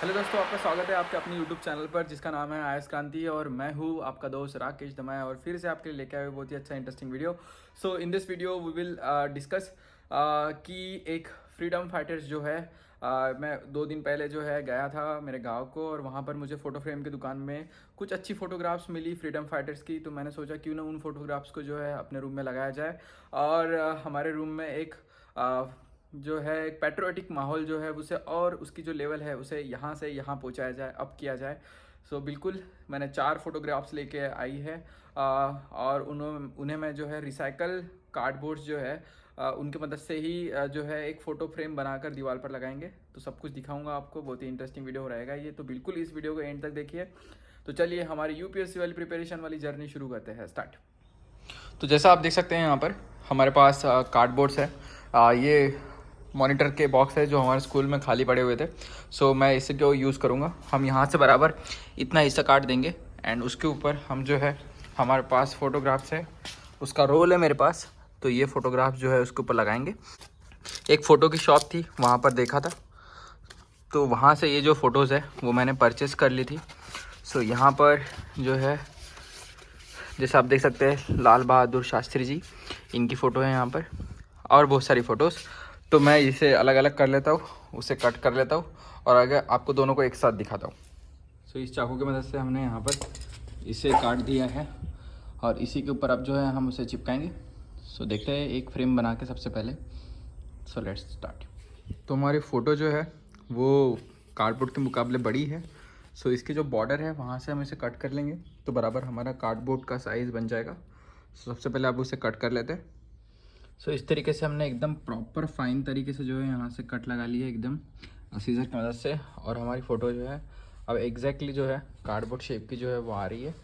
Hello दोस्तों, आपका स्वागत है आपके अपने यूट्यूब चैनल पर जिसका नाम है आयस क्रांति। और मैं हूँ आपका दोस्त राकेश दमाय और फिर से आपके लिए लेके आए बहुत ही अच्छा interesting video. So in this video we will discuss कि एक फ्रीडम फाइटर्स जो है, मैं 2 दिन पहले जो है गया था मेरे गांव को और वहाँ पर मुझे फ़ोटो फ्रेम की दुकान में कुछ अच्छी फ़ोटोग्राफ्स मिली फ्रीडम फाइटर्स की। तो मैंने सोचा क्यों ना उन फोटोग्राफ्स को जो है अपने रूम में लगाया जाए और हमारे रूम में एक जो है एक पैट्रियोटिक माहौल जो है उसे और उसकी जो लेवल है उसे यहाँ से यहाँ पहुँचाया जाए, अप किया जाए। सो बिल्कुल मैंने 4 फोटोग्राफ्स लेके आई है और उन्हें मैं जो है रिसाइकल कार्डबोर्ड्स जो है उनकी मदद से ही जो है एक फ़ोटो फ्रेम बनाकर दीवार पर लगाएंगे। तो सब कुछ दिखाऊंगा आपको, बहुत ही इंटरेस्टिंग वीडियो रहेगा ये। तो बिल्कुल इस वीडियो को एंड तक देखिए। तो चलिए हमारी यूपीएससी वाली प्रिपरेशन वाली जर्नी शुरू करते हैं, स्टार्ट। तो जैसा आप देख सकते हैं यहाँ पर हमारे पास कार्डबोर्ड्स है। ये मॉनिटर के बॉक्स है जो हमारे स्कूल में खाली पड़े हुए थे। सो मैं इसे को यूज़ करूँगा। हम यहाँ से बराबर इतना हिस्सा काट देंगे एंड उसके ऊपर हम जो है हमारे पास फ़ोटोग्राफ्स है, उसका रोल है मेरे पास। तो ये फ़ोटोग्राफ जो है उसके ऊपर लगाएंगे। एक फ़ोटो की शॉप थी, वहाँ पर देखा था, तो वहाँ से ये जो फ़ोटोज़ है वो मैंने परचेज़ कर ली थी। सो यहाँ पर जो है जैसे आप देख सकते हैं लाल बहादुर शास्त्री जी, इनकी फ़ोटो है यहाँ पर और बहुत सारी फ़ोटोज़। तो मैं इसे अलग अलग कर लेता हूँ, उसे कट कर लेता हूँ और अगर आपको दोनों को एक साथ दिखाता हूँ। सो इस चाकू की मदद से हमने यहाँ पर इसे काट दिया है और इसी के ऊपर अब जो है हम उसे चिपकाएंगे। सो देखते हैं एक फ्रेम बना के सबसे पहले। So let's start. तो हमारी फ़ोटो जो है वो कार्डबोर्ड के मुकाबले बड़ी है। सो इसकी जो बॉर्डर है वहाँ से हम इसे कट कर लेंगे तो बराबर हमारा कार्डबोर्ड का साइज़ बन जाएगा। सबसे पहले आप उसे कट कर लेते हैं। सो इस तरीके से हमने एकदम प्रॉपर फाइन तरीके से जो है यहाँ से कट लगा लिया एकदम सीजर की मदद से। और हमारी फ़ोटो जो है अब एग्जैक्टली जो है कार्डबोर्ड शेप की जो है वो आ रही है।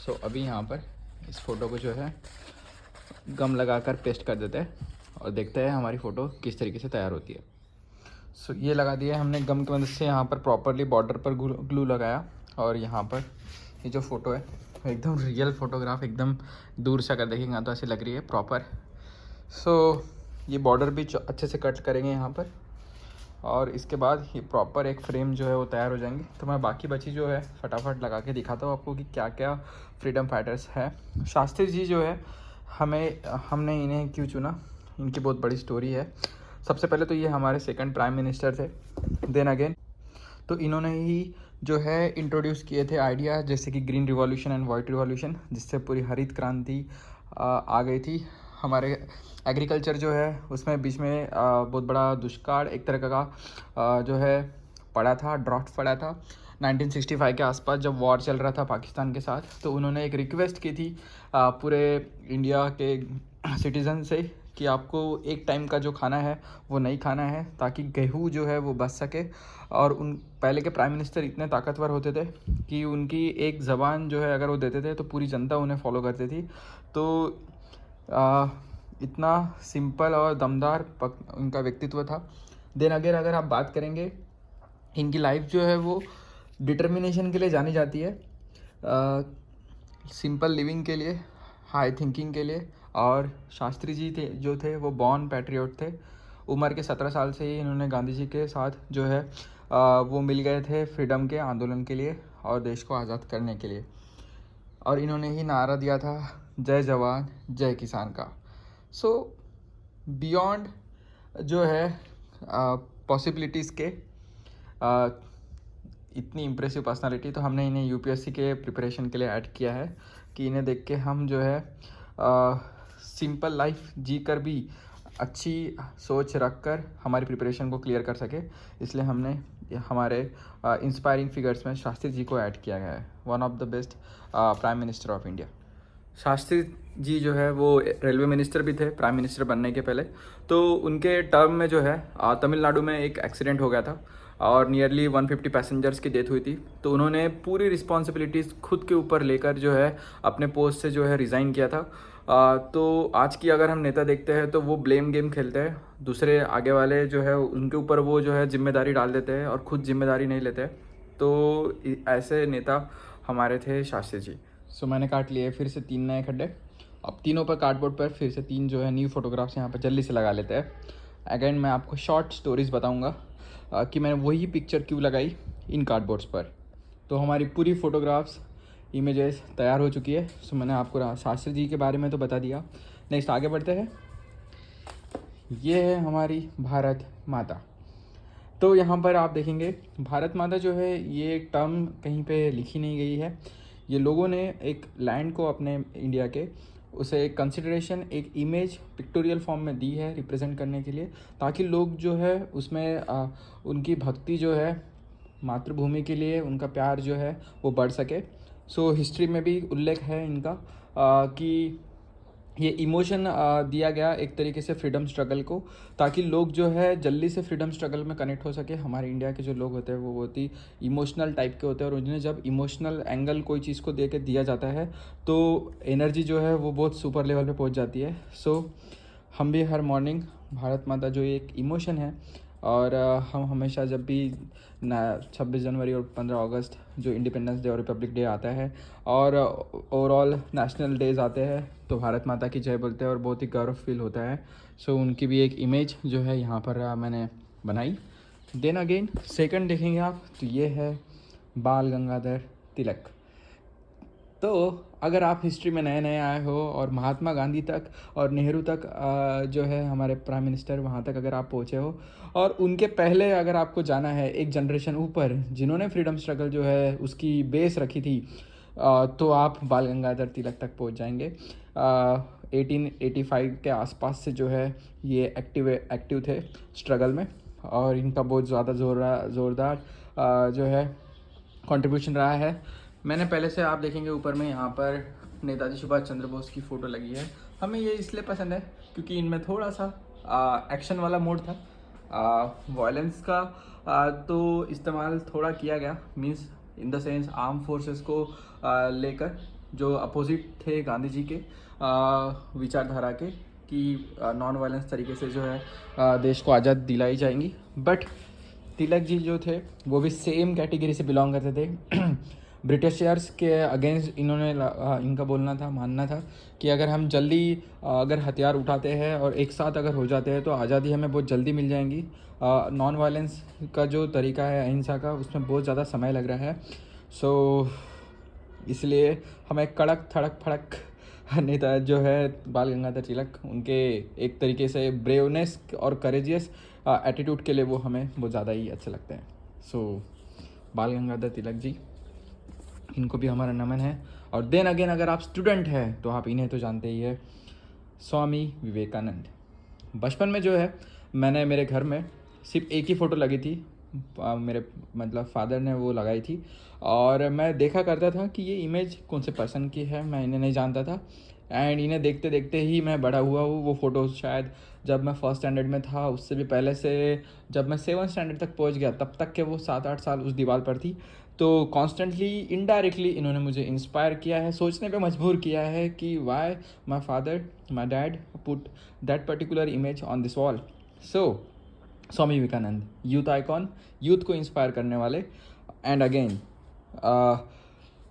सो अभी यहाँ पर इस फ़ोटो को जो है गम लगाकर पेस्ट कर देते हैं और देखते हैं हमारी फ़ोटो किस तरीके से तैयार होती है। सो ये लगा दिया हमने गम की मदद से, यहाँ पर प्रॉपरली बॉर्डर पर ग्लू लगाया और यहाँ पर ये जो फ़ोटो है एकदम रियल फ़ोटोग्राफ, एकदम दूर से अगर देखेंगे तो ऐसी लग रही है प्रॉपर। सो ये बॉर्डर भी अच्छे से कट करेंगे यहाँ पर और इसके बाद ये प्रॉपर एक फ्रेम जो है वो तैयार हो जाएंगी। तो मैं बाकी बची जो है फटाफट लगा के दिखाता हूँ आपको कि क्या क्या फ्रीडम फाइटर्स है। शास्त्री जी जो है हमने इन्हें क्यों चुना, इनकी बहुत बड़ी स्टोरी है। सबसे पहले तो ये हमारे सेकंड प्राइम मिनिस्टर थे। देन अगेन तो इन्होंने ही जो है इंट्रोड्यूस किए थे आइडिया जैसे कि green revolution and white revolution, जिससे पूरी हरित क्रांति आ गई थी। हमारे एग्रीकल्चर जो है उसमें बीच में बहुत बड़ा दुष्काल एक तरह का जो है पड़ा था, ड्राफ्ट पड़ा था 1965 के आसपास जब वॉर चल रहा था पाकिस्तान के साथ। तो उन्होंने एक रिक्वेस्ट की थी पूरे इंडिया के सिटीज़न से कि आपको एक टाइम का जो खाना है वो नहीं खाना है ताकि गेहूँ जो है वो बच सके। और उन पहले के प्राइम मिनिस्टर इतने ताकतवर होते थे कि उनकी एक ज़बान जो है अगर वो देते थे तो पूरी जनता उन्हें फॉलो करती थी। तो इतना सिंपल और दमदार उनका व्यक्तित्व था। देन अगर आप बात करेंगे, इनकी लाइफ जो है वो डिटर्मिनेशन के लिए जानी जाती है, सिंपल लिविंग के लिए, हाई थिंकिंग के लिए। और शास्त्री जी थे जो थे वो बॉर्न पैट्रियट थे। उम्र के 17 साल से ही इन्होंने गांधी जी के साथ जो है वो मिल गए थे फ्रीडम के आंदोलन के लिए और देश को आज़ाद करने के लिए। और इन्होंने ही नारा दिया था जय जवान जय किसान का। सो बियॉन्ड जो है पॉसिबिलिटीज़ के इतनी इम्प्रेसिव पर्सनालिटी, तो हमने इन्हें यूपीएससी के प्रिपरेशन के लिए ऐड किया है कि इन्हें देख के हम जो है सिंपल लाइफ जी कर भी अच्छी सोच रख कर हमारी प्रिपरेशन को क्लियर कर सके। इसलिए हमने हमारे इंस्पायरिंग फिगर्स में शास्त्री जी को ऐड किया गया है, one of the best prime minister of India. Shastri ji जो है वो रेलवे मिनिस्टर भी थे प्राइम मिनिस्टर बनने के पहले। तो उनके टर्म में जो है तमिलनाडु में एक एक्सीडेंट हो गया था और नियरली 150 पैसेंजर्स की डेथ हुई थी। तो उन्होंने पूरी रिस्पॉन्सिबिलिटीज़ खुद के ऊपर लेकर जो है अपने पोस्ट से जो है रिज़ाइन किया था। तो आज की अगर हम नेता देखते हैं तो वो ब्लेम गेम खेलते हैं, दूसरे आगे वाले जो है उनके ऊपर वो जो है जिम्मेदारी डाल देते हैं और खुद जिम्मेदारी नहीं लेते। तो ऐसे नेता हमारे थे शास्त्री जी। सो मैंने काट लिए फिर से 3 नए खड्डे। अब तीनों पर कार्डबोर्ड पर फिर से 3 जो है न्यू फोटोग्राफ्स यहाँ पर जल्दी से लगा लेते हैं। अगेन मैं आपको शॉर्ट स्टोरीज बताऊँगा कि मैंने वही पिक्चर क्यों लगाई इन कार्डबोर्ड्स पर। तो हमारी पूरी फ़ोटोग्राफ्स इमेजेस तैयार हो चुकी है। सो मैंने आपको शास्त्री जी के बारे में तो बता दिया। नेक्स्ट आगे बढ़ते हैं। ये है हमारी भारत माता। तो यहाँ पर आप देखेंगे भारत माता जो है ये टर्म कहीं पे लिखी नहीं गई है। ये लोगों ने एक लैंड को अपने इंडिया के उसे एक कंसिडरेशन एक इमेज पिक्टोरियल फॉर्म में दी है रिप्रेजेंट करने के लिए, ताकि लोग जो है उसमें उनकी भक्ति जो है मातृभूमि के लिए उनका प्यार जो है वो बढ़ सके। सो हिस्ट्री में भी उल्लेख है इनका कि ये इमोशन दिया गया एक तरीके से फ्रीडम स्ट्रगल को, ताकि लोग जो है जल्दी से फ्रीडम स्ट्रगल में कनेक्ट हो सके। हमारे इंडिया के जो लोग होते हैं वो बहुत ही इमोशनल टाइप के होते हैं, और उन्हें जब इमोशनल एंगल कोई चीज़ को दे के दिया जाता है तो एनर्जी जो है वो बहुत सुपर लेवल पे पहुंच जाती है। सो हम भी हर मॉर्निंग भारत माता जो एक इमोशन है, और हम हमेशा जब भी 26 जनवरी और 15 अगस्त जो इंडिपेंडेंस डे और रिपब्लिक डे आता है और ओवरऑल नेशनल डेज आते हैं तो भारत माता की जय बोलते हैं और बहुत ही गर्व फील होता है। सो उनकी भी एक इमेज जो है यहाँ पर मैंने बनाई। देन अगेन सेकंड देखेंगे आप तो ये है बाल गंगाधर तिलक। तो अगर आप हिस्ट्री में नए नए आए हो और महात्मा गांधी तक और नेहरू तक जो है हमारे प्राइम मिनिस्टर वहाँ तक अगर आप पहुँचे हो, और उनके पहले अगर आपको जाना है एक जनरेशन ऊपर जिन्होंने फ्रीडम स्ट्रगल जो है उसकी बेस रखी थी, तो आप बाल गंगाधर तिलक तक पहुँच जाएंगे। 1885 के आसपास से जो है ये एक्टिव थे स्ट्रगल में, और इनका बहुत ज़्यादा ज़ोरदार जो है कंट्रीब्यूशन रहा है। मैंने पहले से आप देखेंगे ऊपर में यहाँ पर नेताजी सुभाष चंद्र बोस की फ़ोटो लगी है। हमें ये इसलिए पसंद है क्योंकि इनमें थोड़ा सा एक्शन वाला मोड था, वायलेंस का तो इस्तेमाल थोड़ा किया गया, means in the sense arm forces को लेकर जो अपोजिट थे गांधी जी के विचारधारा के कि नॉन वायलेंस तरीके से जो है देश को आज़ाद दिलाई जाएंगी। बट तिलक जी जो थे वो भी सेम कैटेगरी से बिलोंग करते थे। ब्रिटिशर्स के अगेंस्ट इन्होंने इनका बोलना था, मानना था कि अगर हम जल्दी अगर हथियार उठाते हैं और एक साथ अगर हो जाते हैं तो आज़ादी हमें बहुत जल्दी मिल जाएंगी। नॉन वायलेंस का जो तरीका है अहिंसा का उसमें बहुत ज़्यादा समय लग रहा है। सो इसलिए हमें कड़क थड़क फड़क नेता जो है बाल गंगाधर तिलक, उनके एक तरीके से ब्रेवनेस और करेजियस एटीट्यूड के लिए वो हमें बहुत ज़्यादा ही अच्छे लगते हैं। सो बाल गंगाधर तिलक जी, इनको भी हमारा नमन है। और देन अगेन अगर आप स्टूडेंट हैं तो आप इन्हें तो जानते ही है, स्वामी विवेकानंद। बचपन में जो है मैंने मेरे घर में सिर्फ एक ही फ़ोटो लगी थी, मेरे मतलब फादर ने वो लगाई थी, और मैं देखा करता था कि ये इमेज कौन से पर्सन की है, मैं इन्हें नहीं जानता था। एंड इन्हें देखते देखते ही मैं बड़ा हुआ हूँ। वो फ़ोटो शायद जब मैं फर्स्ट स्टैंडर्ड में था, उससे भी पहले से जब मैं 7th स्टैंडर्ड तक पहुँच गया तब तक के वो 7-8 साल उस दीवार पर थी। तो कॉन्स्टेंटली इनडायरेक्टली इन्होंने मुझे इंस्पायर किया है, सोचने पे मजबूर किया है कि why my father my dad put that particular image on this wall. So Swami Vivekananda youth icon, youth को इंस्पायर करने वाले। एंड अगेन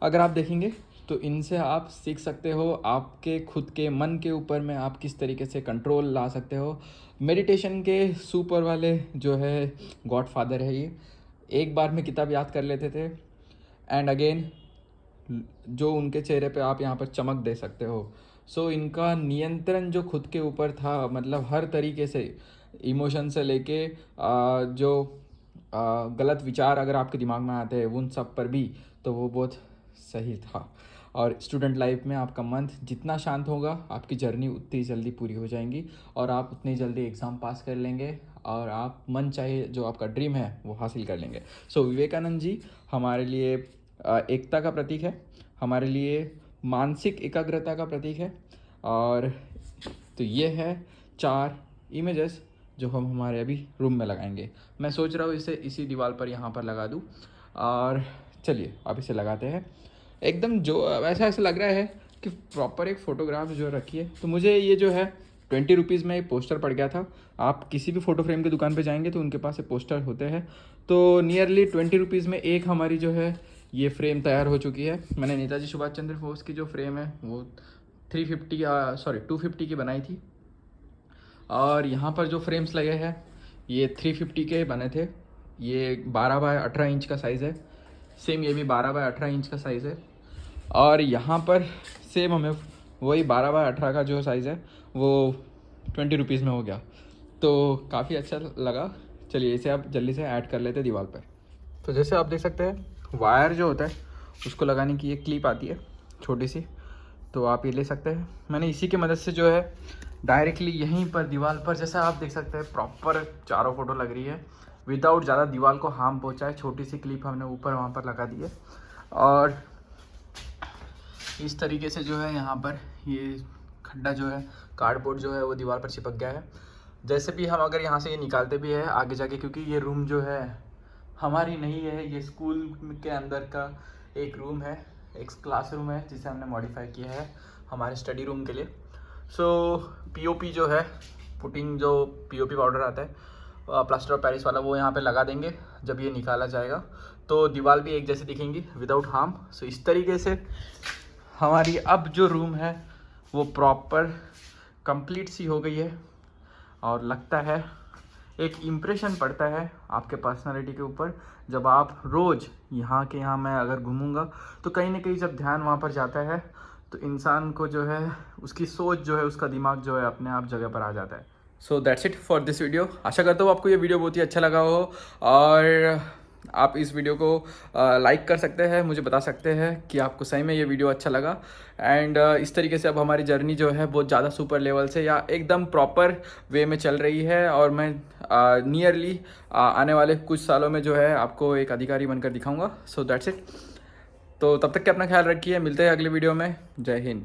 अगर आप देखेंगे तो इनसे आप सीख सकते हो आपके खुद के मन के ऊपर में आप किस तरीके से कंट्रोल ला सकते हो। मेडिटेशन के सुपर वाले जो है गॉड फादर है ये, एक बार में किताब याद कर लेते थे। एंड अगेन जो उनके चेहरे पे आप यहाँ पर चमक दे सकते हो। सो इनका नियंत्रण जो खुद के ऊपर था, मतलब हर तरीके से इमोशन से लेके जो गलत विचार अगर आपके दिमाग में आते हैं उन सब पर भी, तो वो बहुत सही था। और स्टूडेंट लाइफ में आपका मन जितना शांत होगा आपकी जर्नी उतनी जल्दी पूरी हो जाएंगी और आप उतनी जल्दी एग्ज़ाम पास कर लेंगे और आप मन चाहे जो आपका ड्रीम है वो हासिल कर लेंगे। सो विवेकानंद जी हमारे लिए एकता का प्रतीक है, हमारे लिए मानसिक एकाग्रता का प्रतीक है। और तो ये है 4 इमेजेस जो हम हमारे अभी रूम में लगाएंगे। मैं सोच रहा हूँ इसे इसी दीवार पर यहाँ पर लगा दूँ, और चलिए अब इसे लगाते हैं। एकदम जो ऐसा लग रहा है कि प्रॉपर एक फ़ोटोग्राफ जो रखी है। तो मुझे ये जो है 20 रुपीज़ में एक पोस्टर पड़ गया था। आप किसी भी फ़ोटो फ्रेम की दुकान पे जाएंगे तो उनके पास एक पोस्टर होते हैं, तो नियरली 20 रुपीज़ में एक हमारी जो है ये फ्रेम तैयार हो चुकी है। मैंने नेताजी सुभाष चंद्र बोस की जो फ्रेम है वो 250 की बनाई थी, और यहाँ पर जो फ्रेम्स लगे हैं ये 350 के बने थे। ये 12 बाय 18 इंच का साइज़ है। सेम ये भी 12 बाय 18 इंच का साइज़ है। और यहाँ पर सेम हमें वही 12 बाय 18 का जो साइज़ है वो 20 रुपीज़ में हो गया। तो काफ़ी अच्छा लगा। चलिए इसे आप जल्दी से ऐड कर लेते हैं दीवार पर। तो जैसे आप देख सकते हैं वायर जो होता है उसको लगाने की एक क्लिप आती है छोटी सी, तो आप ये ले सकते हैं। मैंने इसी की मदद से जो है डायरेक्टली यहीं पर दीवार पर, जैसा आप देख सकते हैं प्रॉपर चारों फोटो लग रही है विदाउट ज़्यादा दीवार को हार्म पहुँचाए। छोटी सी क्लिप हमने ऊपर वहाँ पर लगा दी है और इस तरीके से जो है यहाँ पर ये खड्डा जो है कार्डबोर्ड जो है वो दीवार पर चिपक गया है। जैसे भी हम अगर यहाँ से ये निकालते भी है आगे जाके, क्योंकि ये रूम जो है हमारी नहीं है, ये स्कूल के अंदर का एक रूम है, एक क्लासरूम है जिसे हमने मॉडिफाई किया है हमारे स्टडी रूम के लिए। सो पीओपी जो है, पुटिंग जो पीओपी पाउडर आता है प्लास्टर ऑफ पेरिस वाला, वो यहाँ पे लगा देंगे जब ये निकाला जाएगा, तो दीवार भी एक जैसी दिखेंगी विदाउट हार्म। सो इस तरीके से हमारी अब जो रूम है वो प्रॉपर कंप्लीट सी हो गई है और लगता है एक इम्प्रेशन पड़ता है आपके पर्सनालिटी के ऊपर। जब आप रोज़ यहाँ मैं अगर घूमूंगा तो कहीं ना कहीं जब ध्यान वहाँ पर जाता है तो इंसान को जो है उसकी सोच जो है, उसका दिमाग जो है अपने आप जगह पर आ जाता है। So that's it for this video. आशा करता हूँ आपको ये वीडियो बहुत ही अच्छा लगा हो और आप इस वीडियो को लाइक कर सकते हैं, मुझे बता सकते हैं कि आपको सही में ये वीडियो अच्छा लगा। एंड इस तरीके से अब हमारी जर्नी जो है बहुत ज़्यादा सुपर लेवल से या एकदम प्रॉपर वे में चल रही है और मैं नियरली आने वाले कुछ सालों में जो है आपको एक अधिकारी बनकर दिखाऊंगा। सो दैट्स इट। तो तब तक के अपना ख्याल रखिए, मिलते हैं अगले वीडियो में। जय हिंद।